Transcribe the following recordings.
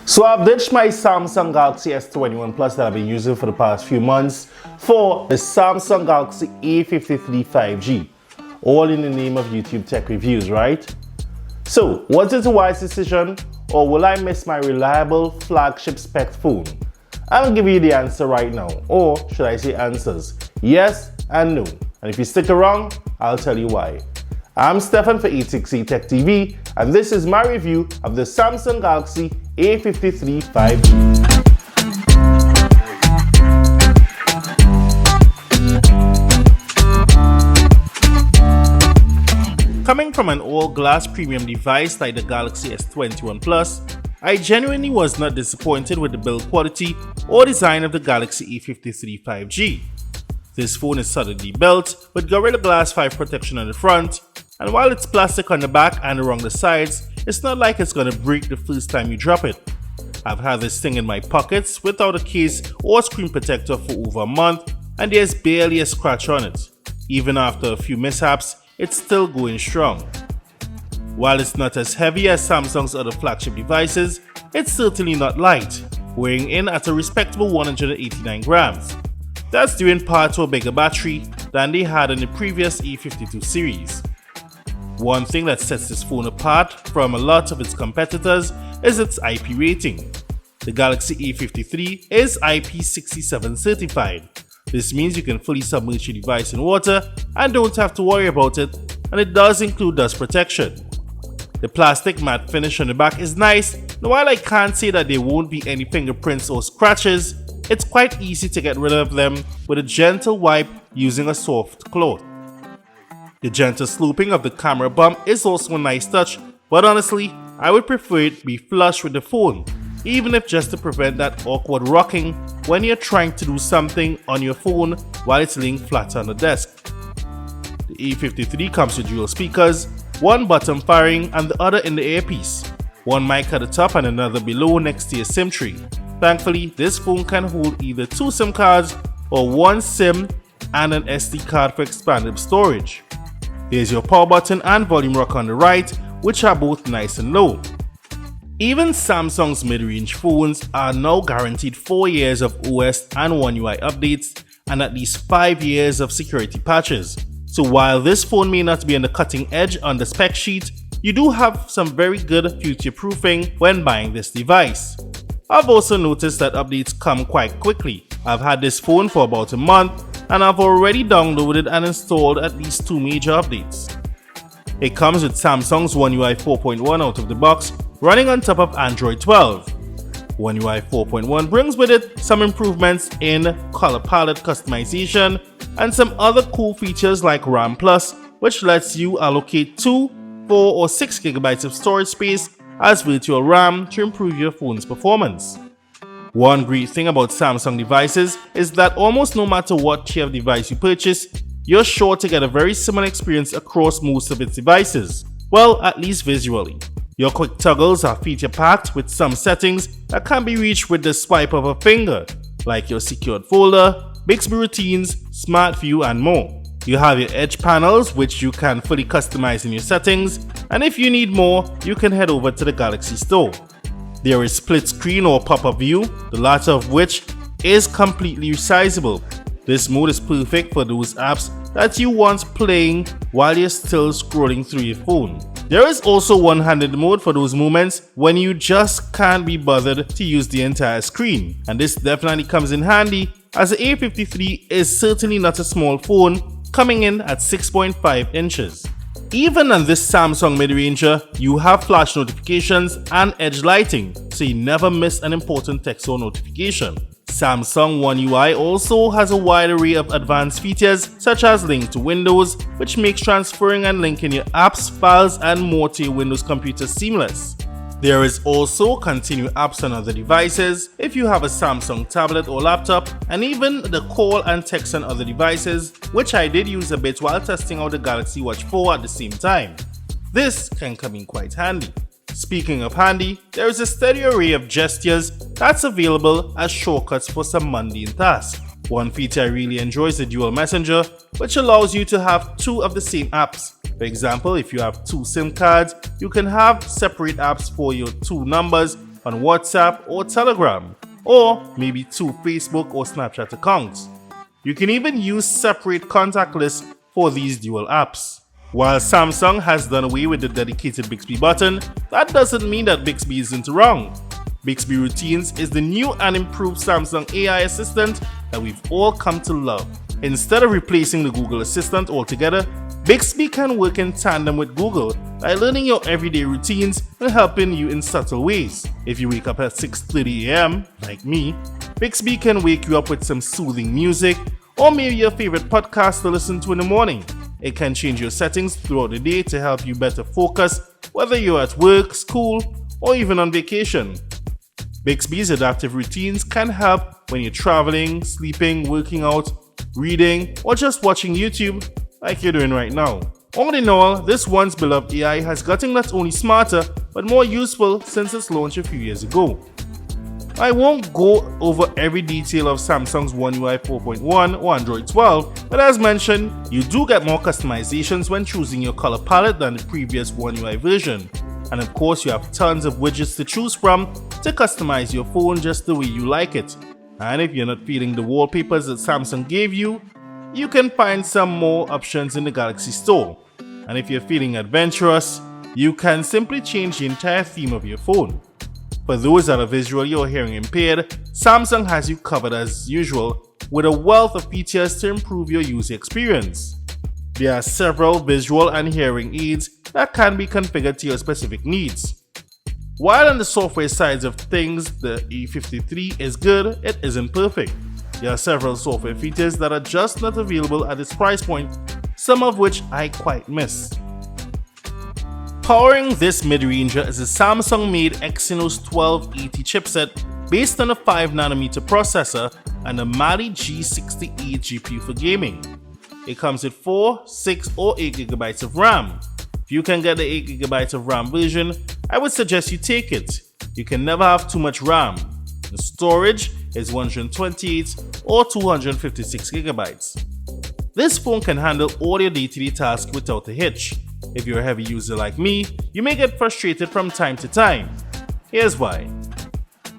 So I've ditched my Samsung Galaxy S21 Plus that I've been using for the past few months for the Samsung Galaxy A53 5G, all in the name of YouTube tech reviews, right? So was it a wise decision, or will I miss my reliable flagship spec phone? I'll give you the answer right now, or should I say answers, yes and no. And if you stick around, I'll tell you why. I'm Stefan for A53 Tech TV, and this is my review of the Samsung Galaxy A53 5G. Coming from an all-glass premium device like the Galaxy S21 Plus, I genuinely was not disappointed with the build quality or design of the Galaxy A53 5G. This phone is solidly built with Gorilla Glass 5 protection on the front, and while it's plastic on the back and around the sides, it's not like it's gonna break the first time you drop it. I've had this thing in my pockets without a case or screen protector for over a month, and there's barely a scratch on it. Even after a few mishaps, it's still going strong. While it's not as heavy as Samsung's other flagship devices, it's certainly not light, weighing in at a respectable 189 grams. That's due in part to a bigger battery than they had in the previous A52 series. One thing that sets this phone apart from a lot of its competitors is its IP rating. The Galaxy A53 is IP67 certified. This means you can fully submerge your device in water and don't have to worry about it, and it does include dust protection. The plastic matte finish on the back is nice, and while I can't say that there won't be any fingerprints or scratches, it's quite easy to get rid of them with a gentle wipe using a soft cloth. The gentle sloping of the camera bump is also a nice touch, but honestly, I would prefer it be flush with the phone, even if just to prevent that awkward rocking when you're trying to do something on your phone while it's laying flat on the desk. The A53 comes with dual speakers, one bottom firing and the other in the earpiece, one mic at the top and another below next to your SIM tray. Thankfully, this phone can hold either 2 SIM cards or 1 SIM and an SD card for expanded storage. There's your power button and volume rocker on the right, which are both nice and low. Even Samsung's mid-range phones are now guaranteed 4 years of OS and One UI updates and at least 5 years of security patches. So while this phone may not be on the cutting edge on the spec sheet, you do have some very good future-proofing when buying this device. I've also noticed that updates come quite quickly. I've had this phone for about a month, and I've already downloaded and installed at least 2 major updates. It comes with Samsung's One UI 4.1 out of the box, running on top of Android 12. One UI 4.1 brings with it some improvements in color palette customization and some other cool features like RAM Plus, which lets you allocate 2, 4 or 6 GB of storage space as virtual RAM to improve your phone's performance. One great thing about Samsung devices is that almost no matter what tier of device you purchase, you're sure to get a very similar experience across most of its devices. Well, at least visually. Your quick toggles are feature-packed with some settings that can be reached with the swipe of a finger, like your secured folder, Bixby routines, Smart View and more. You have your edge panels, which you can fully customize in your settings, and if you need more, you can head over to the Galaxy Store. There is split screen or pop-up view, the latter of which is completely resizable. This mode is perfect for those apps that you want playing while you're still scrolling through your phone. There is also one-handed mode for those moments when you just can't be bothered to use the entire screen, and this definitely comes in handy as the A53 is certainly not a small phone, coming in at 6.5 inches. Even on this Samsung mid-ranger, you have flash notifications and edge lighting, so you never miss an important text or notification. Samsung One UI also has a wide array of advanced features such as link to Windows, which makes transferring and linking your apps, files and more to your Windows computer seamless. There is also continue apps on other devices if you have a Samsung tablet or laptop, and even the call and text on other devices, which I did use a bit while testing out the Galaxy Watch 4 at the same time. This can come in quite handy. Speaking of handy, there is a steady array of gestures that's available as shortcuts for some mundane tasks. One feature I really enjoy is the dual messenger, which allows you to have 2 of the same apps. For example, if you have 2 SIM cards, you can have separate apps for your 2 numbers on WhatsApp or Telegram, or maybe 2 Facebook or Snapchat accounts. You can even use separate contact lists for these dual apps. While Samsung has done away with the dedicated Bixby button, that doesn't mean that Bixby isn't wrong. Bixby Routines is the new and improved Samsung AI assistant that we've all come to love. Instead of replacing the Google Assistant altogether, Bixby can work in tandem with Google by learning your everyday routines and helping you in subtle ways. If you wake up at 6:30 a.m., like me, Bixby can wake you up with some soothing music or maybe your favorite podcast to listen to in the morning. It can change your settings throughout the day to help you better focus, whether you're at work, school, or even on vacation. Bixby's adaptive routines can help when you're traveling, sleeping, working out, reading, or just watching YouTube like you're doing right now. All in all, this once beloved AI has gotten not only smarter but more useful since its launch a few years ago. I won't go over every detail of Samsung's One UI 4.1 or Android 12, but as mentioned, you do get more customizations when choosing your color palette than the previous One UI version. And of course, you have tons of widgets to choose from to customize your phone just the way you like it. And if you're not feeling the wallpapers that Samsung gave you, you can find some more options in the Galaxy Store. And if you're feeling adventurous, you can simply change the entire theme of your phone. For those that are visually or hearing impaired, Samsung has you covered as usual with a wealth of features to improve your user experience. There are several visual and hearing aids that can be configured to your specific needs. While on the software sides of things, the A53 is good, it isn't perfect. There are several software features that are just not available at this price point, some of which I quite miss. Powering this mid-ranger is a Samsung-made Exynos 1280 chipset based on a 5nm processor and a Mali G68 GPU for gaming. It comes with 4, 6 or 8GB of RAM. If you can get the 8GB of RAM version, I would suggest you take it. You can never have too much RAM. The storage is 128 or 256GB. This phone can handle all your day-to-day tasks without a hitch. If you're a heavy user like me, you may get frustrated from time to time. Here's why.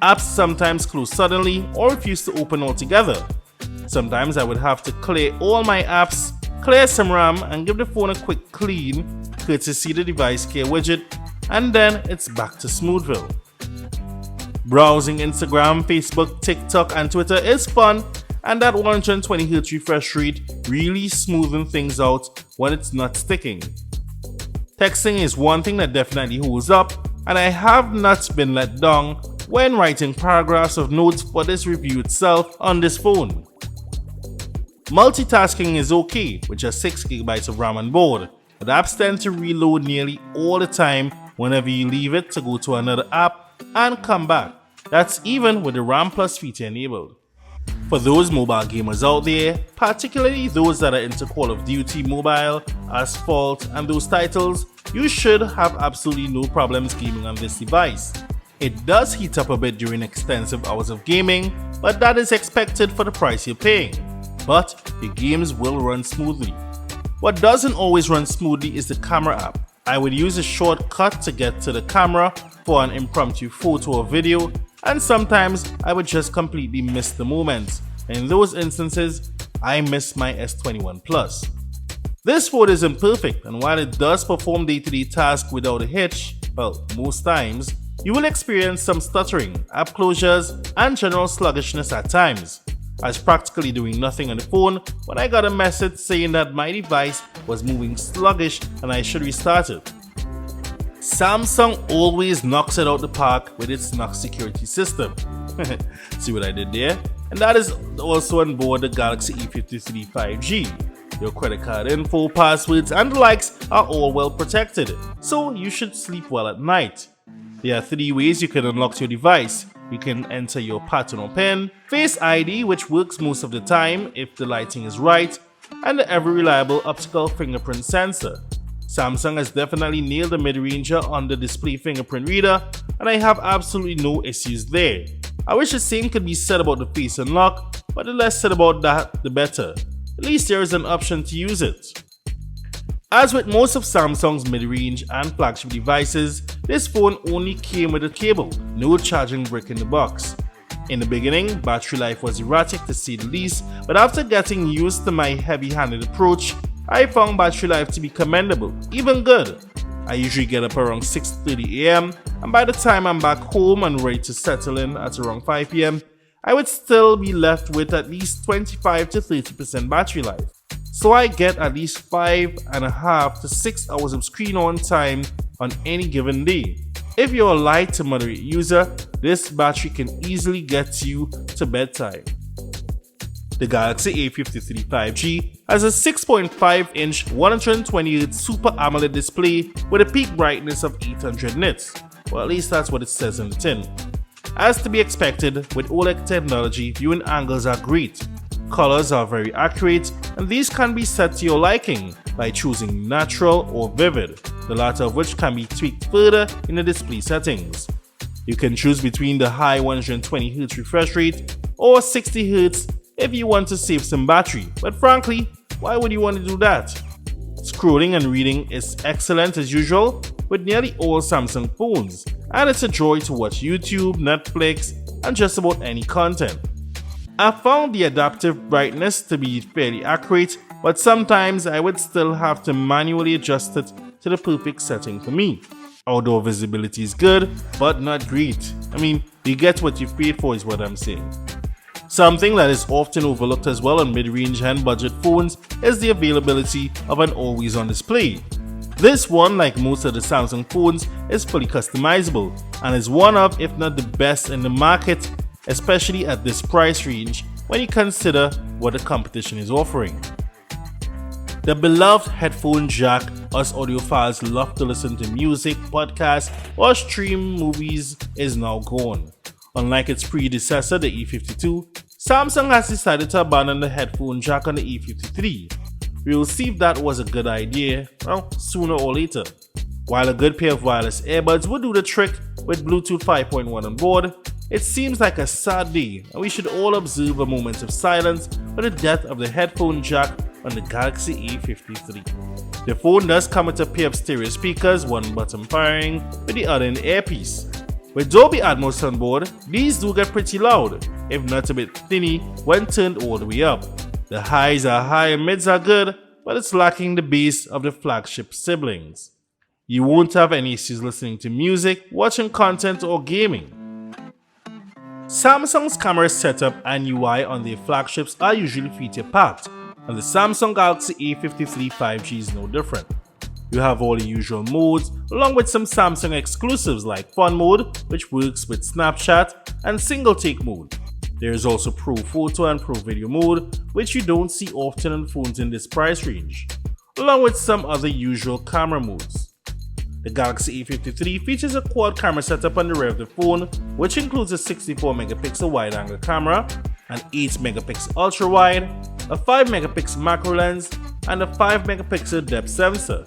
Apps sometimes close suddenly or refuse to open altogether. Sometimes I would have to clear all my apps, clear some RAM and give the phone a quick clean, courtesy the device care widget, and then it's back to Smoothville. Browsing Instagram, Facebook, TikTok and Twitter is fun, and that 120Hz refresh rate really smoothing things out when it's not sticking. Texting is one thing that definitely holds up, and I have not been let down when writing paragraphs of notes for this review itself on this phone. Multitasking is okay with just 6GB of RAM on board, but apps tend to reload nearly all the time whenever you leave it to go to another app and come back. That's even with the RAM Plus feature enabled. For those mobile gamers out there, particularly those that are into Call of Duty Mobile, Asphalt and those titles, you should have absolutely no problems gaming on this device. It does heat up a bit during extensive hours of gaming, but that is expected for the price you're paying. But your games will run smoothly. What doesn't always run smoothly is the camera app. I would use a shortcut to get to the camera for an impromptu photo or video, and sometimes I would just completely miss the moment. In those instances, I miss my S21 Plus. This phone isn't perfect, and while it does perform day-to-day tasks without a hitch, well, most times, you will experience some stuttering, app closures, and general sluggishness at times. I was practically doing nothing on the phone when I got a message saying that my device was moving sluggish and I should restart it. Samsung always knocks it out the park with its knock security system. See what I did there? And that is also on board the Galaxy E53 5G. Your credit card info, passwords, and the likes are all well protected, so you should sleep well at night. There are 3 ways you can unlock your device. You can enter your pattern or PIN, Face ID, which works most of the time if the lighting is right, and the ever-reliable optical fingerprint sensor. Samsung has definitely nailed the mid-ranger on the display fingerprint reader, and I have absolutely no issues there. I wish the same could be said about the face unlock, but the less said about that, the better. At least there is an option to use it. As with most of Samsung's mid-range and flagship devices, this phone only came with a cable, no charging brick in the box. In the beginning, battery life was erratic to say the least, but after getting used to my heavy-handed approach, I found battery life to be commendable, even good. I usually get up around 6:30 am, and by the time I'm back home and ready to settle in at around 5 pm, I would still be left with at least 25 to 30% battery life. So I get at least 5.5 to 6 hours of screen on time on any given day. If you're a light to moderate user, this battery can easily get you to bedtime. The Galaxy A53 5G has a 6.5-inch 120Hz Super AMOLED display with a peak brightness of 800 nits. Well, at least that's what it says in the tin. As to be expected, with OLED technology, viewing angles are great. Colors are very accurate, and these can be set to your liking by choosing natural or vivid, the latter of which can be tweaked further in the display settings. You can choose between the high 120Hz refresh rate or 60Hz if you want to save some battery, but frankly, why would you want to do that? Scrolling and reading is excellent as usual with nearly all Samsung phones, and it's a joy to watch YouTube, Netflix, and just about any content. I found the adaptive brightness to be fairly accurate, but sometimes I would still have to manually adjust it to the perfect setting for me. Outdoor visibility is good, but not great. I mean, you get what you paid for is what I'm saying. Something that is often overlooked as well on mid-range and budget phones is the availability of an always-on display. This one, like most of the Samsung phones, is fully customizable and is one of, if not the best in the market, especially at this price range when you consider what the competition is offering. The beloved headphone jack us audiophiles love to listen to music, podcasts, or stream movies is now gone. Unlike its predecessor, the E52, Samsung has decided to abandon the headphone jack on the E53. We will see if that was a good idea, well, sooner or later. While a good pair of wireless earbuds would do the trick with Bluetooth 5.1 on board, it seems like a sad day, and we should all observe a moment of silence for the death of the headphone jack on the Galaxy A53. The phone does come with a pair of stereo speakers, one bottom firing with the other in the earpiece. With Dolby Atmos on board, these do get pretty loud, if not a bit thinny when turned all the way up. The highs are high and mids are good, but it's lacking the bass of the flagship siblings. You won't have any issues listening to music, watching content, or gaming. Samsung's camera setup and UI on their flagships are usually feature-packed, and the Samsung Galaxy A53 5G is no different. You have all the usual modes, along with some Samsung exclusives like Fun Mode, which works with Snapchat, and Single Take Mode. There is also Pro Photo and Pro Video Mode, which you don't see often on phones in this price range, along with some other usual camera modes. The Galaxy A53 features a quad camera setup on the rear of the phone, which includes a 64-megapixel wide-angle camera, an 8-megapixel ultra-wide, a 5-megapixel macro lens, and a 5-megapixel depth sensor.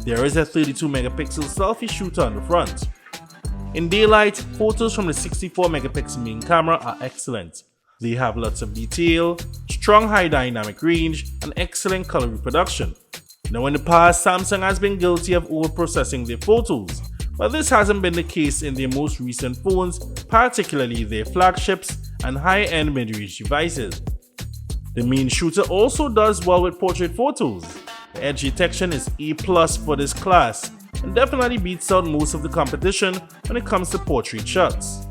There is a 32-megapixel selfie shooter on the front. In daylight, photos from the 64-megapixel main camera are excellent. They have lots of detail, strong high dynamic range, and excellent color reproduction. Now in the past, Samsung has been guilty of overprocessing their photos, but this hasn't been the case in their most recent phones, particularly their flagships and high-end mid-range devices. The main shooter also does well with portrait photos. The edge detection is A+ for this class, and definitely beats out most of the competition when it comes to portrait shots.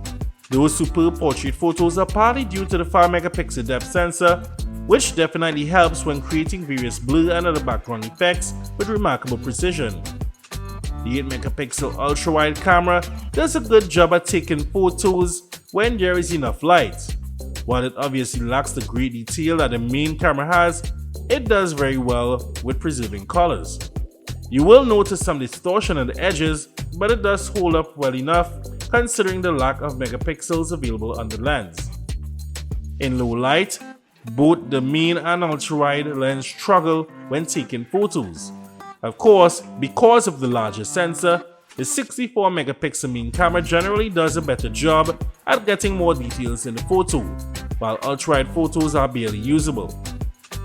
Those superb portrait photos are partly due to the 5-megapixel depth sensor, which definitely helps when creating various blur and other background effects with remarkable precision. The 8-megapixel ultra-wide camera does a good job at taking photos when there is enough light. While it obviously lacks the great detail that the main camera has, it does very well with preserving colors. You will notice some distortion on the edges, but it does hold up well enough considering the lack of megapixels available on the lens. In low light, both the main and ultra-wide lens struggle when taking photos. Of course, because of the larger sensor, the 64-megapixel main camera generally does a better job at getting more details in the photo, while ultra-wide photos are barely usable.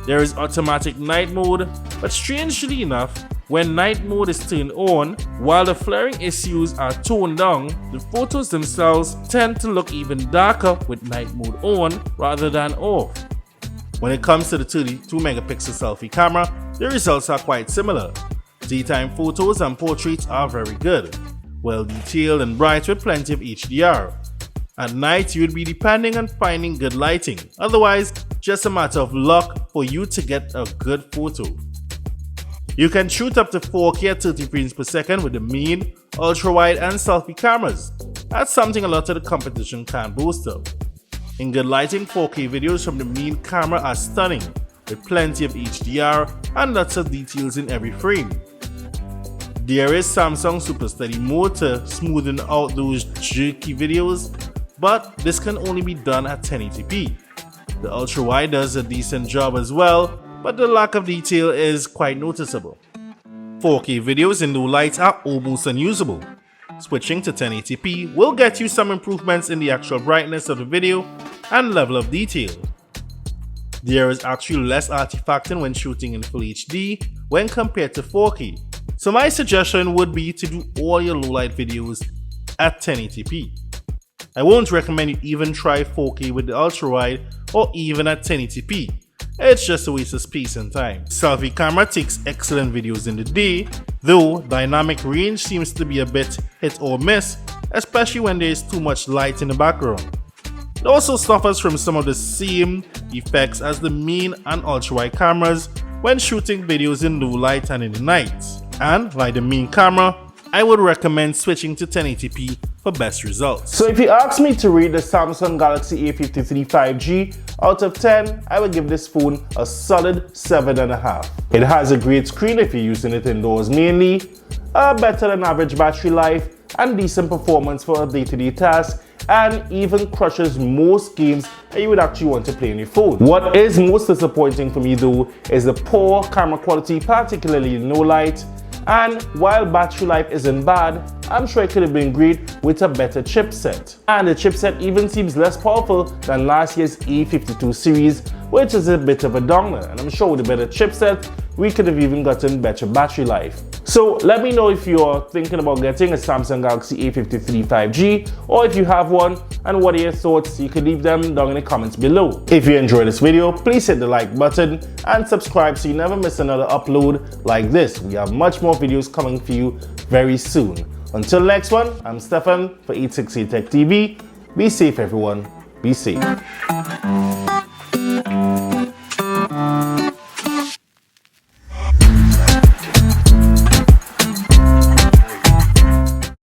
There is automatic night mode, but strangely enough, when night mode is turned on, while the flaring issues are toned down, the photos themselves tend to look even darker with night mode on rather than off. When it comes to the 32 megapixel selfie camera, the results are quite similar. Daytime photos and portraits are very good, well detailed and bright with plenty of HDR. At night, you would be depending on finding good lighting, otherwise just a matter of luck for you to get a good photo. You can shoot up to 4K at 30 frames per second with the main, ultra-wide and selfie cameras. That's something a lot of the competition can't boast of. In good lighting, 4K videos from the main camera are stunning, with plenty of HDR and lots of details in every frame. There is Samsung Super Steady mode to smoothen out those jerky videos, but this can only be done at 1080p. The ultra-wide does a decent job as well, but the lack of detail is quite noticeable. 4K videos in low light are almost unusable. Switching to 1080p will get you some improvements in the actual brightness of the video and level of detail. There is actually less artifacting when shooting in Full HD when compared to 4K, so my suggestion would be to do all your low light videos at 1080p. I won't recommend you even try 4K with the ultra-wide or even at 1080p. It's just a waste of space and time. Selfie camera takes excellent videos in the day, though dynamic range seems to be a bit hit or miss, especially when there is too much light in the background. It also suffers from some of the same effects as the main and ultra-wide cameras when shooting videos in low light and in the night. And like the main camera, I would recommend switching to 1080p for best results. So if you ask me to rate the Samsung Galaxy A53 5G out of 10, I would give this phone a solid 7.5. It has a great screen if you're using it indoors mainly, a better than average battery life, and decent performance for a day-to-day task, and even crushes most games that you would actually want to play on your phone. What is most disappointing for me though is the poor camera quality, particularly in low light. And while battery life isn't bad, I'm sure it could have been great with a better chipset. And the chipset even seems less powerful than last year's A52 series, which is a bit of a downer. And I'm sure with a better chipset, we could have even gotten better battery life. So let me know if you're thinking about getting a Samsung Galaxy A53 5G, or if you have one, and what are your thoughts. You can leave them down in the comments below. If you enjoyed this video, please hit the like button and subscribe so you never miss another upload like this. We have much more videos coming for you very soon. Until next one, I'm Stefan for A53 Tech TV. Be safe everyone, be safe.